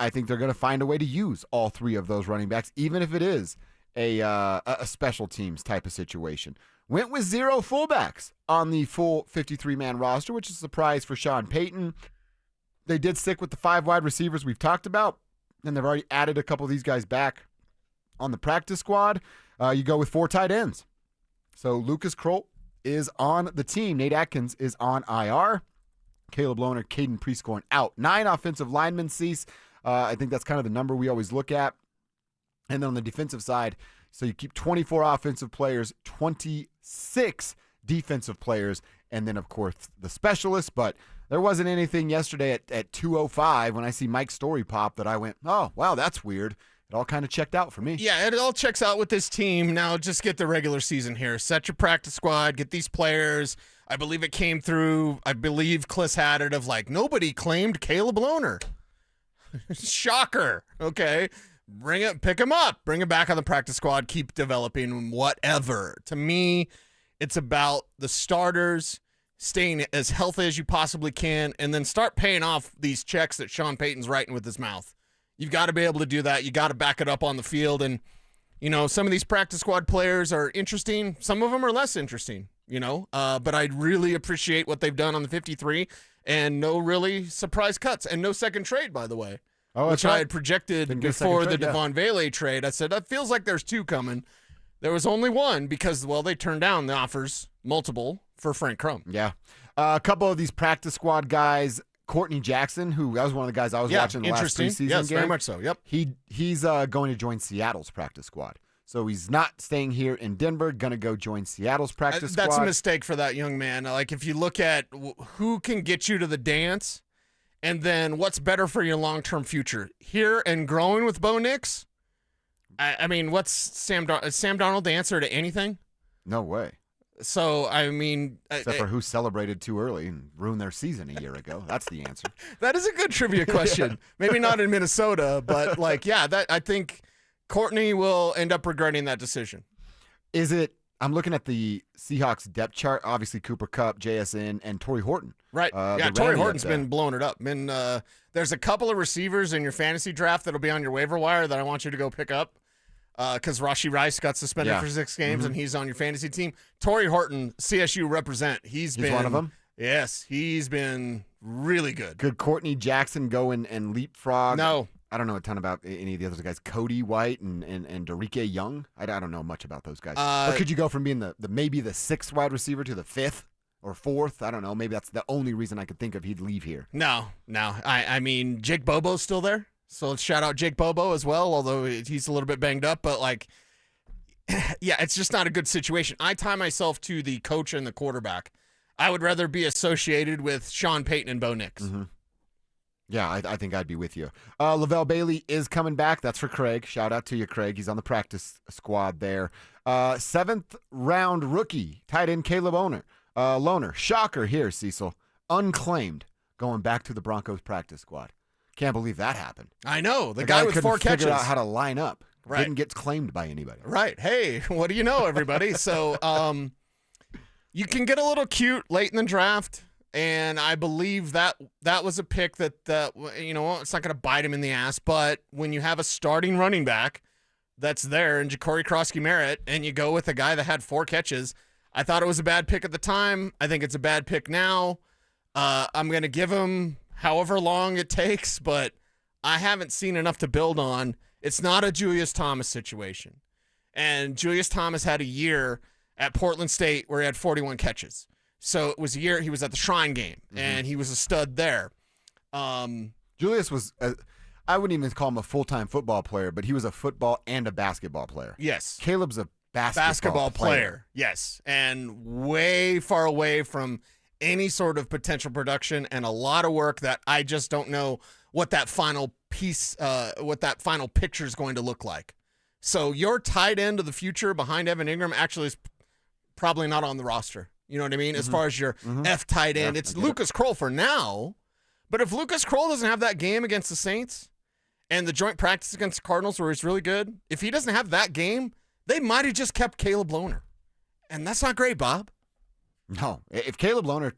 I think they're going to find a way to use all three of those running backs, even if it is a special teams type of situation. Went with 0 fullbacks on the full 53-man roster, which is a surprise for Sean Payton. They did stick with the 5 wide receivers we've talked about, and they've already added a couple of these guys back on the practice squad. You go with 4 tight ends. So Lucas Kroll is on the team. Nate Atkins is on IR. Caleb Lohner, Caden Prescorn out. 9 offensive linemen, Cease. I think that's kind of the number we always look at. And then on the defensive side, so you keep 24 offensive players, 26 defensive players, and then, of course, the specialists. But there wasn't anything yesterday at 2:05 when I see Mike Story pop that I went, oh, wow, that's weird. It all kind of checked out for me. Yeah, it all checks out with this team. Now just get the regular season here. Set your practice squad. Get these players. I believe it came through. I believe Kliss had it of like, nobody claimed Caleb Lohner. Shocker. Okay. Pick him up. Bring him back on the practice squad. Keep developing whatever. To me, it's about the starters staying as healthy as you possibly can and then start paying off these checks that Sean Payton's writing with his mouth. You've got to be able to do that. You got to back it up on the field. And, some of these practice squad players are interesting. Some of them are less interesting, but I really appreciate what they've done on the 53 and no really surprise cuts and no second trade, by the way, which I had projected before the Devon Vele trade. I said, that feels like there's 2 coming. There was only 1 because, they turned down the offers, multiple, for Frank Crum. Yeah. A couple of these practice squad guys, Courtney Jackson, that was one of the guys I was watching the last preseason game. Yes, very much so. Yep. He's going to join Seattle's practice squad. So he's not staying here in Denver, going to go join Seattle's practice squad. That's a mistake for that young man. Like, if you look at who can get you to the dance and then what's better for your long-term future, here and growing with Bo Nix, I mean, what's Sam Darnold the answer to anything? No way. So, I mean... Except for who celebrated too early and ruined their season a year ago. That's the answer. That is a good trivia question. Maybe not in Minnesota, but, I think Courtney will end up regretting that decision. I'm looking at the Seahawks depth chart. Obviously, Cooper Kupp, JSN, and Torrey Horton. Right. Torrey Horton's been blowing it up. There's a couple of receivers in your fantasy draft that'll be on your waiver wire that I want you to go pick up. Because Rashee Rice got suspended for 6 games, and he's on your fantasy team. Torrey Horton, CSU represent. He's been one of them? Yes, he's been really good. Could Courtney Jackson go and leapfrog? No. I don't know a ton about any of the other guys. Cody White and Darike Young. I don't know much about those guys. Or could you go from being the maybe the 6th wide receiver to the 5th or 4th? I don't know. Maybe that's the only reason I could think of he'd leave here. No. I mean, Jake Bobo's still there. So let's shout out Jake Bobo as well, although he's a little bit banged up. But, it's just not a good situation. I tie myself to the coach and the quarterback. I would rather be associated with Sean Payton and Bo Nix. Mm-hmm. Yeah, I think I'd be with you. Lavelle Bailey is coming back. That's for Craig. Shout out to you, Craig. He's on the practice squad there. 7th round rookie, tight end Caleb Lohner. Shocker here, Cecil. Unclaimed, going back to the Broncos practice squad. Can't believe that happened. I know. The guy with 4 catches. Figured out how to line up. Right. Didn't get claimed by anybody. Right. Hey, what do you know, everybody? So you can get a little cute late in the draft, and I believe that was a pick that, it's not going to bite him in the ass, but when you have a starting running back that's there in Ja'Cory Krosky-Merritt, and you go with a guy that had 4 catches, I thought it was a bad pick at the time. I think it's a bad pick now. I'm going to give him however long it takes, but I haven't seen enough to build on. It's not a Julius Thomas situation. And Julius Thomas had a year at Portland State where he had 41 catches. So it was a year he was at the Shrine game, and he was a stud there. Julius was, I wouldn't even call him a full-time football player, but he was a football and a basketball player. Yes. Caleb's a basketball player. Yes. And way far away from any sort of potential production and a lot of work that I just don't know what that final piece, what that final picture is going to look like. So your tight end of the future behind Evan Ingram actually is probably not on the roster. You know what I mean? As far as your F tight end, it's Lucas Kroll for now. But if Lucas Kroll doesn't have that game against the Saints and the joint practice against the Cardinals where he's really good, if he doesn't have that game, they might have just kept Caleb Lohner. And that's not great, Bob. No. If Caleb Lohner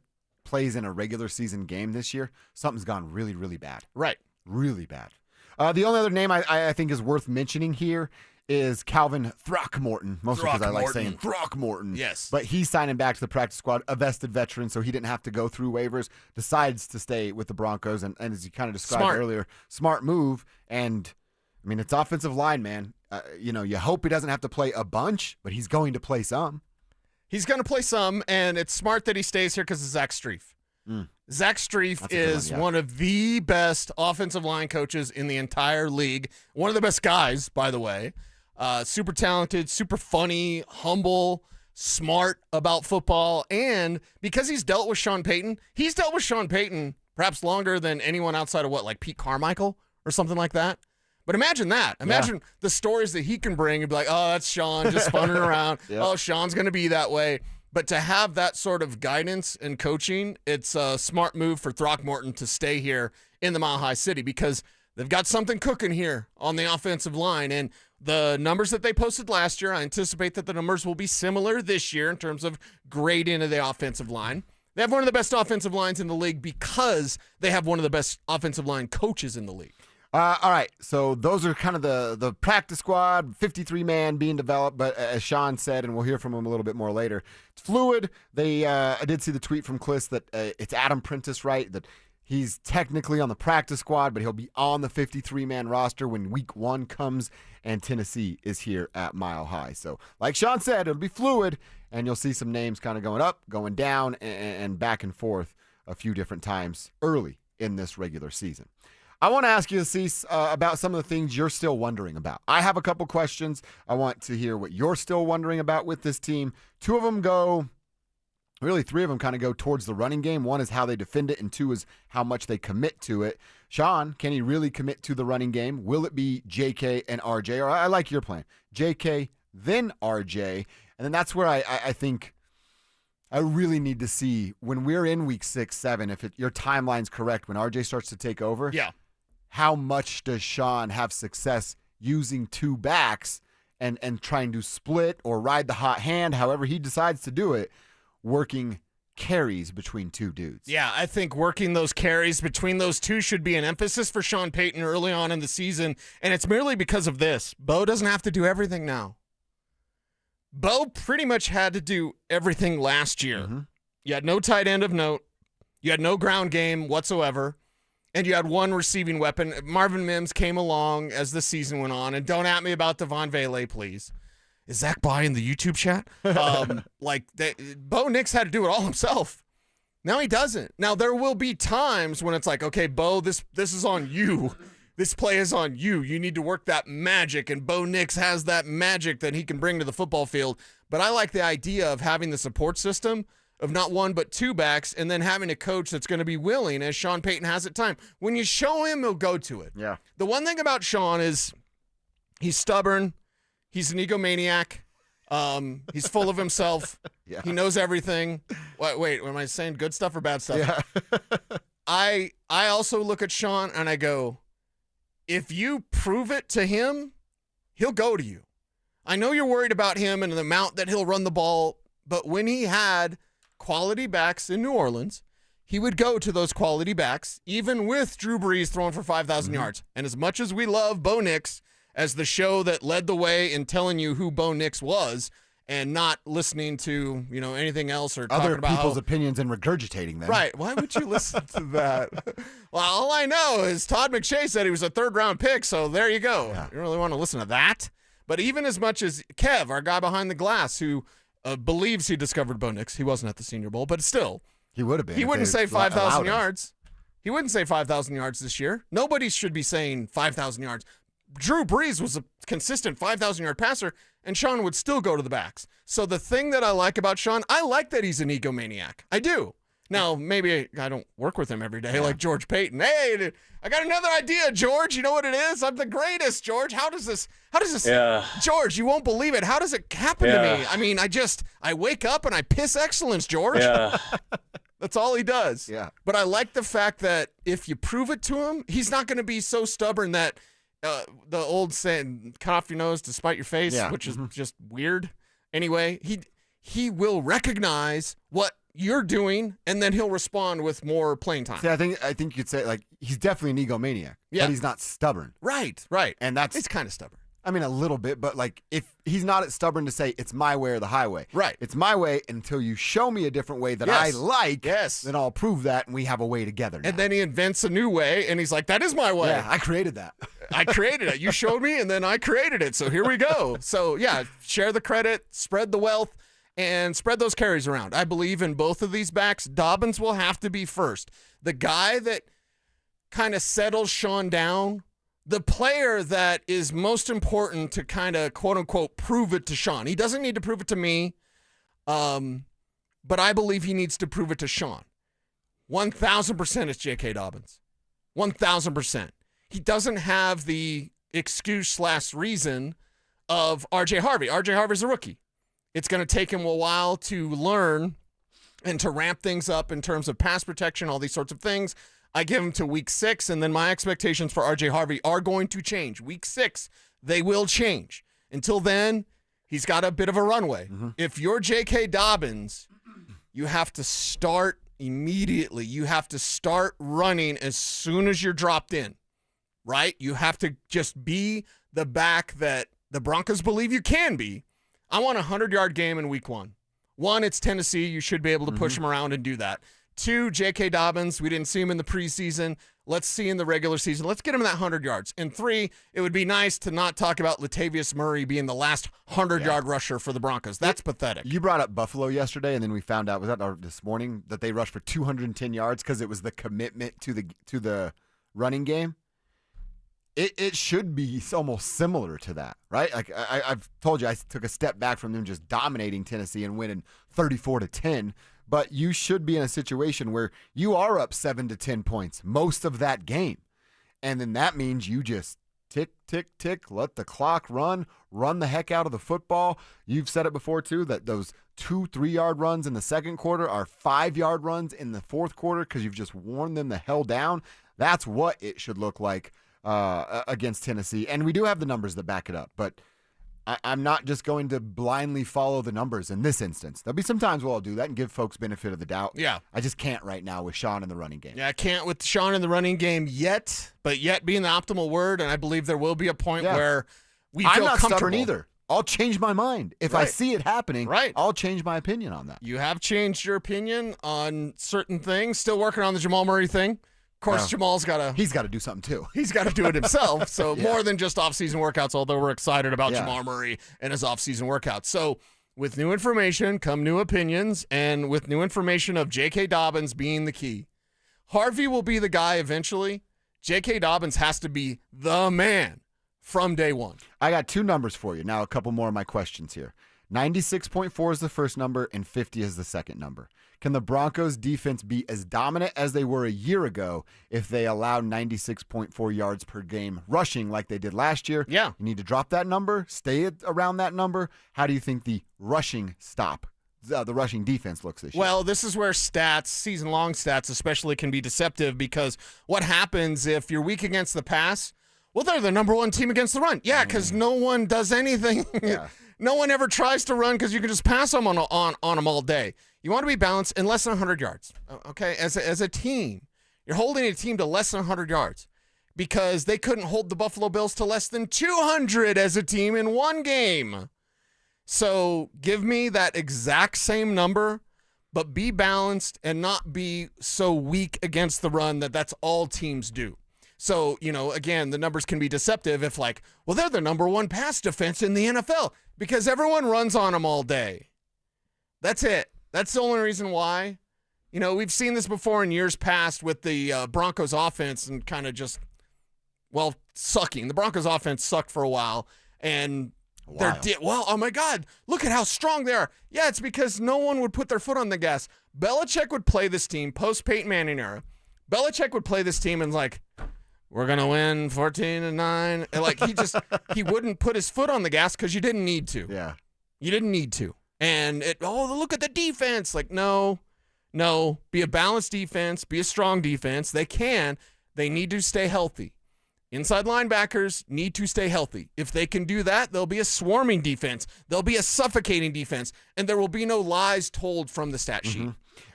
plays in a regular season game this year, something's gone really, really bad. Right. Really bad. The only other name I think is worth mentioning here is Calvin Throckmorton, mostly because I like saying Throckmorton. Yes. But he's signing back to the practice squad, a vested veteran, so he didn't have to go through waivers, decides to stay with the Broncos, and as you kind of described earlier, smart move. And, I mean, it's offensive line, man. You hope he doesn't have to play a bunch, but he's going to play some. He's going to play some, and it's smart that he stays here because of Zach Strief. Zach Strief is one of the best offensive line coaches in the entire league. One of the best guys, by the way. Super talented, super funny, humble, smart about football. And because he's dealt with Sean Payton perhaps longer than anyone outside of like Pete Carmichael or something like that. But imagine that. Imagine the stories that he can bring and be like, oh, that's Sean just funning around. Oh, Sean's going to be that way. But to have that sort of guidance and coaching, it's a smart move for Throckmorton to stay here in the Mile High City because they've got something cooking here on the offensive line. And the numbers that they posted last year, I anticipate that the numbers will be similar this year in terms of grading of the offensive line. They have one of the best offensive lines in the league because they have one of the best offensive line coaches in the league. All right, so those are kind of the practice squad, 53-man being developed, but as Sean said, and we'll hear from him a little bit more later, it's fluid. I did see the tweet from Kliss that it's Adam Prentice, right, that he's technically on the practice squad, but he'll be on the 53-man roster when week 1 comes and Tennessee is here at Mile High. So like Sean said, it'll be fluid, and you'll see some names kind of going up, going down, and back and forth a few different times early in this regular season. I want to ask you, Cecil, about some of the things you're still wondering about. I have a couple questions. I want to hear what you're still wondering about with this team. 2 of them go, really 3 of them kind of go towards the running game. 1 is how they defend it, and 2 is how much they commit to it. Sean, can he really commit to the running game? Will it be JK and RJ? Or I like your plan. JK, then RJ. And then that's where I think I really need to see when we're in week 6, 7, if your timeline's correct, when RJ starts to take over. Yeah. How much does Sean have success using 2 backs and trying to split or ride the hot hand, however he decides to do it, working carries between 2 dudes? Yeah, I think working those carries between those 2 should be an emphasis for Sean Payton early on in the season, and it's merely because of this. Bo doesn't have to do everything now. Bo pretty much had to do everything last year. Mm-hmm. You had no tight end of note. You had no ground game whatsoever. And you had 1 receiving weapon. Marvin Mims came along as the season went on. And don't at me about Devon Vele, please. Is Zach buying the YouTube chat? Bo Nix had to do it all himself. Now he doesn't. Now there will be times when it's like, okay, Bo, this is on you. This play is on you. You need to work that magic. And Bo Nix has that magic that he can bring to the football field. But I like the idea of having the support system of not 1 but 2 backs, and then having a coach that's going to be willing, as Sean Payton has at time. When you show him, he'll go to it. Yeah. The one thing about Sean is he's stubborn. He's an egomaniac. He's full of himself. Yeah. He knows everything. Wait, am I saying good stuff or bad stuff? Yeah. I also look at Sean and I go, if you prove it to him, he'll go to you. I know you're worried about him and the amount that he'll run the ball, but when he had quality backs in New Orleans, he would go to those quality backs, even with Drew Brees throwing for 5,000 yards. And as much as we love Bo Nix as the show that led the way in telling you who Bo Nix was and not listening to, anything else or other talking about people's opinions and regurgitating them. Right. Why would you listen to that? Well, all I know is Todd McShay said he was a 3rd-round pick, so there you go. Yeah. You really want to listen to that? But even as much as Kev, our guy behind the glass, who believes he discovered Bo Nix. He wasn't at the Senior Bowl, but still. He would have been. He wouldn't say 5,000 yards. He wouldn't say 5,000 yards this year. Nobody should be saying 5,000 yards. Drew Brees was a consistent 5,000-yard passer, and Sean would still go to the backs. So the thing that I like about Sean, I like that he's an egomaniac. I do. Now, maybe I don't work with him every day like George Payton. Hey, I got another idea, George. You know what it is? I'm the greatest, George. How does this, George, you won't believe it. How does it happen to me? I mean, I wake up and I piss excellence, George. Yeah. That's all he does. Yeah. But I like the fact that if you prove it to him, he's not going to be so stubborn that the old saying, cut off your nose to spite your face, which is just weird. Anyway, he will recognize what you're doing, and then he'll respond with more playing time. See, I think you'd say, like, he's definitely an egomaniac, but he's not stubborn. Right. And it's kind of stubborn. I mean, a little bit, but like if he's not stubborn to say it's my way or the highway. Right. It's my way until you show me a different way that I like. Yes. Then I'll prove that and we have a way together now. And then he invents a new way and he's like, that is my way. Yeah, I created that. I created it. You showed me and then I created it. So here we go. So yeah, share the credit, spread the wealth, and spread those carries around. I believe in both of these backs. Dobbins will have to be first. The guy that kind of settles Sean down, the player that is most important to kind of quote unquote prove it to Sean. He doesn't need to prove it to me, but I believe he needs to prove it to Sean. 1,000% it's J.K. Dobbins. 1,000%. He doesn't have the excuse/reason of R.J. Harvey. R.J. Harvey's a rookie. It's going to take him a while to learn and to ramp things up in terms of pass protection, all these sorts of things. I give him to week 6, and then my expectations for R.J. Harvey are going to change. Week 6, they will change. Until then, he's got a bit of a runway. Mm-hmm. If you're J.K. Dobbins, you have to start immediately. You have to start running as soon as you're dropped in, right? You have to just be the back that the Broncos believe you can be. I want a 100-yard game in week 1. 1, it's Tennessee. You should be able to push him around and do that. 2, J.K. Dobbins. We didn't see him in the preseason. Let's see in the regular season. Let's get him that 100 yards. And 3, it would be nice to not talk about Latavius Murray being the last 100-yard rusher for the Broncos. That's pathetic. You brought up Buffalo yesterday, and then we found out, was that this morning, that they rushed for 210 yards because it was the commitment to the running game? It should be almost similar to that, right? Like I've told you, I took a step back from them just dominating Tennessee and winning 34-10. But you should be in a situation where you are up 7 to 10 points most of that game. And then that means you just tick, tick, tick, let the clock run the heck out of the football. You've said it before, too, that those 2-3-yard runs in the second quarter are 5-yard runs in the fourth quarter because you've just worn them the hell down. That's what it should look like against Tennessee. And we do have the numbers that back it up. But I'm not just going to blindly follow the numbers in this instance. There'll be some times where I'll do that and give folks benefit of the doubt. Yeah. I just can't right now with Sean in the running game. Yeah, I can't with Sean in the running game yet, but yet being the optimal word, and I believe there will be a point where we feel I'm not comfortable. stubborn either. I'll change my mind. If I see it happening, I'll change my opinion on that. You have changed your opinion on certain things. Still working on the Jamal Murray thing. Of course, Jamal's got to... He's got to do something, too. He's got to do it himself. So more than just off-season workouts, although we're excited about Jamal Murray and his off-season workouts. So with new information come new opinions, and with new information of J.K. Dobbins being the key. Harvey will be the guy eventually. J.K. Dobbins has to be the man from day one. I got 2 numbers for you. Now, a couple more of my questions here. 96.4 is the first number, and 50 is the second number. Can the Broncos defense be as dominant as they were a year ago if they allow 96.4 yards per game rushing like they did last year? Yeah. You need to drop that number, stay around that number. How do you think the rushing defense looks this year? Well, this is where stats, season-long stats especially, can be deceptive, because what happens if you're weak against the pass? Well, they're the number 1 team against the run. Yeah, because no one does anything. Yeah. No one ever tries to run because you can just pass them on them all day. You want to be balanced in less than 100 yards, okay? As a team, you're holding a team to less than 100 yards because they couldn't hold the Buffalo Bills to less than 200 as a team in one game. So give me that exact same number, but be balanced and not be so weak against the run that's all teams do. So, again, the numbers can be deceptive if they're the number 1 pass defense in the NFL because everyone runs on them all day. That's it. That's the only reason why. We've seen this before in years past with the Broncos offense and kind of just, sucking. The Broncos offense sucked for a while, and oh my God, look at how strong they are. Yeah, it's because no one would put their foot on the gas. Belichick would play this team post-Peyton Manning era. Belichick would play this team and we're going to win 14-9. And he wouldn't put his foot on the gas because you didn't need to. Yeah. You didn't need to. And look at the defense. No, be a balanced defense, be a strong defense. They need to stay healthy. Inside linebackers need to stay healthy. If they can do that, there'll be a swarming defense. There'll be a suffocating defense, and there will be no lies told from the stat sheet.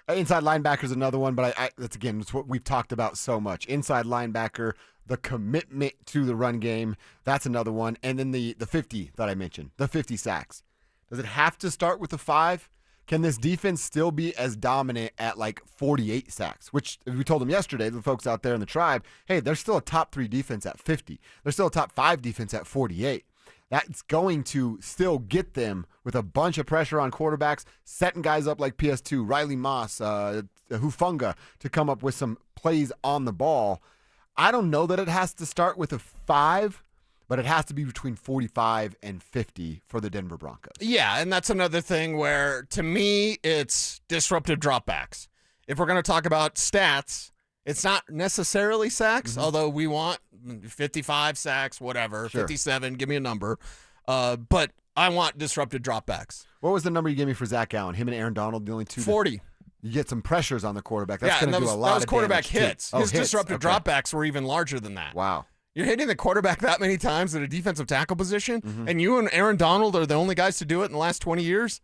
Inside linebacker is another one, but that's again, it's what we've talked about so much. Inside linebacker, the commitment to the run game, that's another one. And then the 50 that I mentioned, the 50 sacks. Does it have to start with the 5? Can this defense still be as dominant at like 48 sacks? Which we told them yesterday, the folks out there in the tribe, hey, they're still a top 3 defense at 50. They're still a top 5 defense at 48. That's going to still get them with a bunch of pressure on quarterbacks, setting guys up like PS2, Riley Moss, Hufunga to come up with some plays on the ball. I don't know that it has to start with a 5, but it has to be between 45 and 50 for the Denver Broncos. Yeah, and that's another thing where, to me, it's disruptive dropbacks. If we're going to talk about stats, it's not necessarily sacks, although we want 55 sacks, whatever, Sure. 57, give me a number. But I want disruptive dropbacks. What was the number you gave me for Zach Allen? Him and Aaron Donald, the only 2? 40. You get some pressures on the quarterback. That's going to do a lot that was of quarterback damage, too. hits. Oh, His hits. disruptive Okay. dropbacks were even larger than that. Wow. You're hitting the quarterback that many times at a defensive tackle position, and you and Aaron Donald are the only guys to do it in the last 20 years.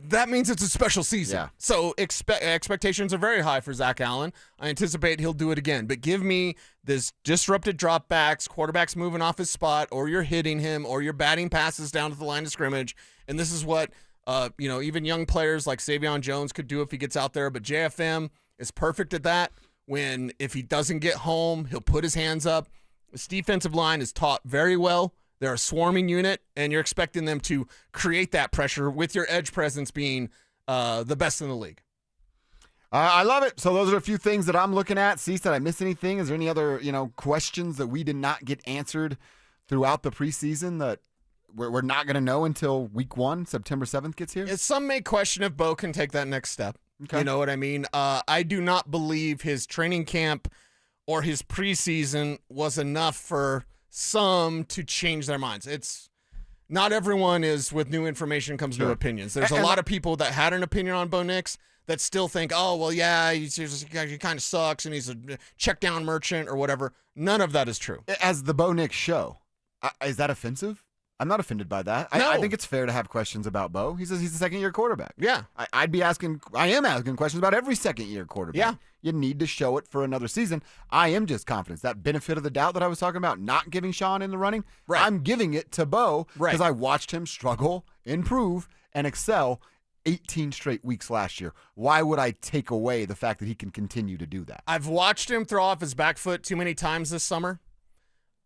That means it's a special season. Yeah. So expectations are very high for Zach Allen. I anticipate he'll do it again. But give me this disrupted dropbacks, quarterbacks moving off his spot, or you're hitting him, or you're batting passes down to the line of scrimmage. And this is what even young players like Savion Jones could do if he gets out there. But JFM is perfect at that. When if he doesn't get home, he'll put his hands up. This defensive line is taught very well. They're a swarming unit, and you're expecting them to create that pressure with your edge presence being the best in the league. I love it. So those are a few things that I'm looking at. Cease, did I miss anything? Is there any other questions that we did not get answered throughout the preseason that we're not going to know until week 1, September 7th gets here? Some may question if Bo can take that next step. Okay. You know what I mean? I do not believe his training camp or his preseason was enough for some to change their minds. It's not everyone is with new information comes new opinions. There's a lot of people that had an opinion on Bo Nix that still think, oh, well, yeah, he kind of sucks and he's a check down merchant or whatever. None of that is true. As the Bo Nix show, is that offensive? I'm not offended by that. No. I think it's fair to have questions about Bo. He's a second-year quarterback. Yeah. I am asking questions about every second-year quarterback. Yeah. You need to show it for another season. I am just confident. That benefit of the doubt that I was talking about, not giving Sean in the running, Right. I'm giving it to Bo Right. because I watched him struggle, improve, and excel 18 straight weeks last year. Why would I take away the fact that he can continue to do that? I've watched him throw off his back foot too many times this summer.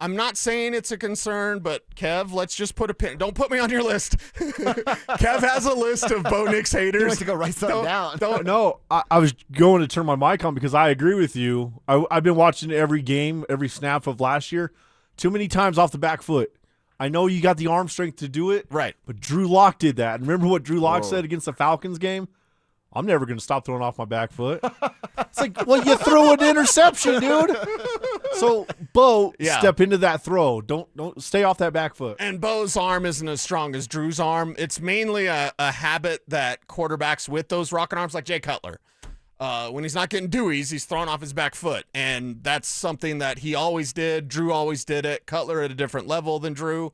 I'm not saying it's a concern, but Kev, let's just put a pin. Don't put me on your list. Kev has a list of Bo Nix You haters. want to go write something down. No, I was going to turn my mic on because I agree with you. I've been watching every game, every snap of last year. Too many times off the back foot. I know you got the arm strength to do it, Right. but Drew Lock did that. And remember what Drew Lock Whoa. said against the Falcons game? I'm never going to stop throwing off my back foot. It's like, well, you throw an interception, dude. So, Bo, Yeah. step into that throw. Don't stay off that back foot. And Bo's arm isn't as strong as Drew's arm. It's mainly a habit that quarterbacks with those rocket arms, like Jay Cutler, when he's not getting deweys, he's throwing off his back foot. And that's something that he always did. Drew always did it. Cutler at a different level than Drew.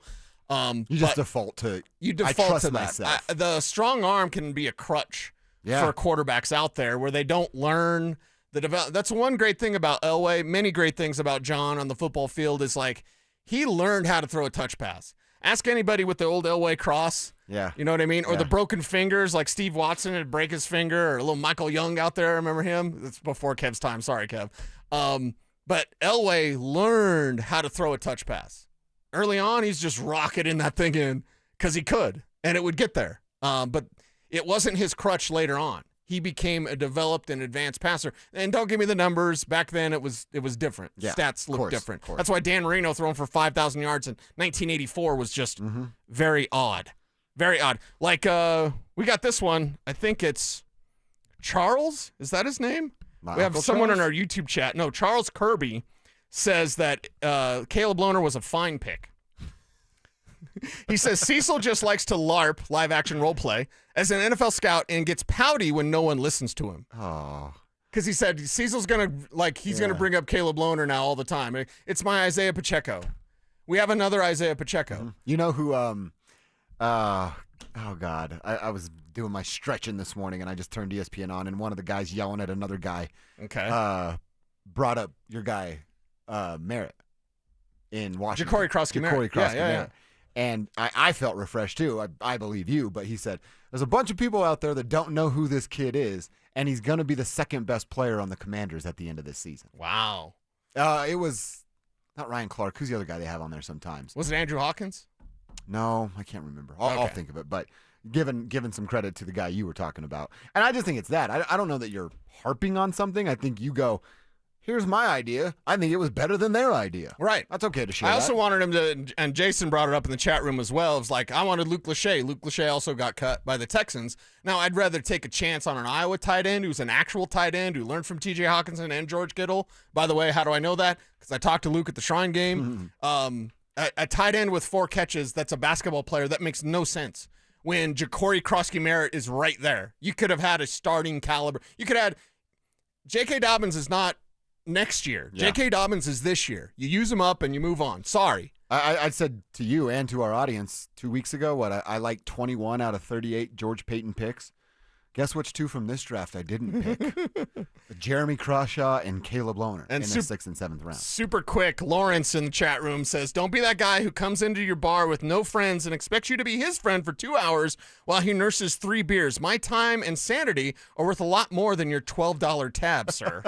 You just but default to you I default trust to that. myself. The strong arm can be a crutch Yeah. for quarterbacks out there where they don't learn the develop. That's one great thing about Elway. Many great things about John on the football field is like he learned how to throw a touch pass. Ask anybody with the old Elway cross. Yeah. You know what I mean? Or Yeah. the broken fingers, like Steve Watson would break his finger, or a little Michael Young out there. Remember him? That's before Kev's time. Sorry, Kev. But Elway learned how to throw a touch pass. Early on, he's just rocketing that thing in because he could, and it would get there. But it wasn't his crutch later on. He became a developed and advanced passer. And don't give me the numbers. Back then, it was different. Yeah, Stats looked course, different. of course. That's why Dan Marino throwing for 5,000 yards in 1984 was just very odd. Very odd. Like, we got this one. I think it's Charles. Is that his name? My We have Uncle someone in Charles? our YouTube chat. No, Charles Kirby says that Caleb Lohner was a fine pick. He says Cecil just likes to LARP, live action role play, as an NFL scout and gets pouty when no one listens to him. Oh. Because he said Cecil's going to, he's going to bring up Caleb Lohner now all the time. It's my Isaiah Pacheco. We have another Isaiah Pacheco. You know who Oh God, I was doing my stretching this morning, and I just turned ESPN on, and one of the guys yelling at another guy. Okay. Brought up your guy, Merritt, in Washington. Ja'Cory Krosky-Merritt. Yeah. And I felt refreshed too. I believe you, but he said there's a bunch of people out there that don't know who this kid is, and he's going to be the second best player on the Commanders at the end of this season. Wow. It was not Ryan Clark. Who's the other guy they have on there sometimes? Was it Andrew Hawkins? No, I can't remember. I'll think of it. But given some credit to the guy you were talking about, and I just think it's that. I don't know that you're harping on something. I think you go, here's my idea. I think it was better than their idea. Right. That's okay to share. I also wanted him to, and Jason brought it up in the chat room as well. It was like, I wanted Luke Lachey. Luke Lachey also got cut by the Texans. Now, I'd rather take a chance on an Iowa tight end who's an actual tight end who learned from TJ Hawkinson and George Kittle. By the way, how do I know that? Because I talked to Luke at the Shrine game. A tight end with 4 catches that's a basketball player, that makes no sense. When Ja'Cory Krosky-Merritt is right there. You could have had a starting caliber. You could have had J.K. Dobbins is not next year. Yeah. J.K. Dobbins is this year. You use him up and you move on. Sorry. I said to you and to our audience 2 weeks ago, I like 21 out of 38 George Payton picks. Guess which 2 from this draft I didn't pick? Jeremy Crawshaw and Caleb Lohner in the 6th and 7th round. Super quick, Lawrence in the chat room says, don't be that guy who comes into your bar with no friends and expects you to be his friend for 2 hours while he nurses 3 beers. My time and sanity are worth a lot more than your $12 tab, sir.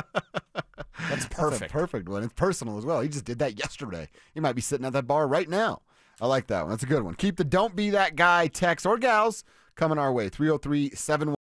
That's perfect. That's a perfect one. It's personal as well. He just did that yesterday. He might be sitting at that bar right now. I like that one. That's a good one. Keep the don't be that guy text or gals coming our way. 303-7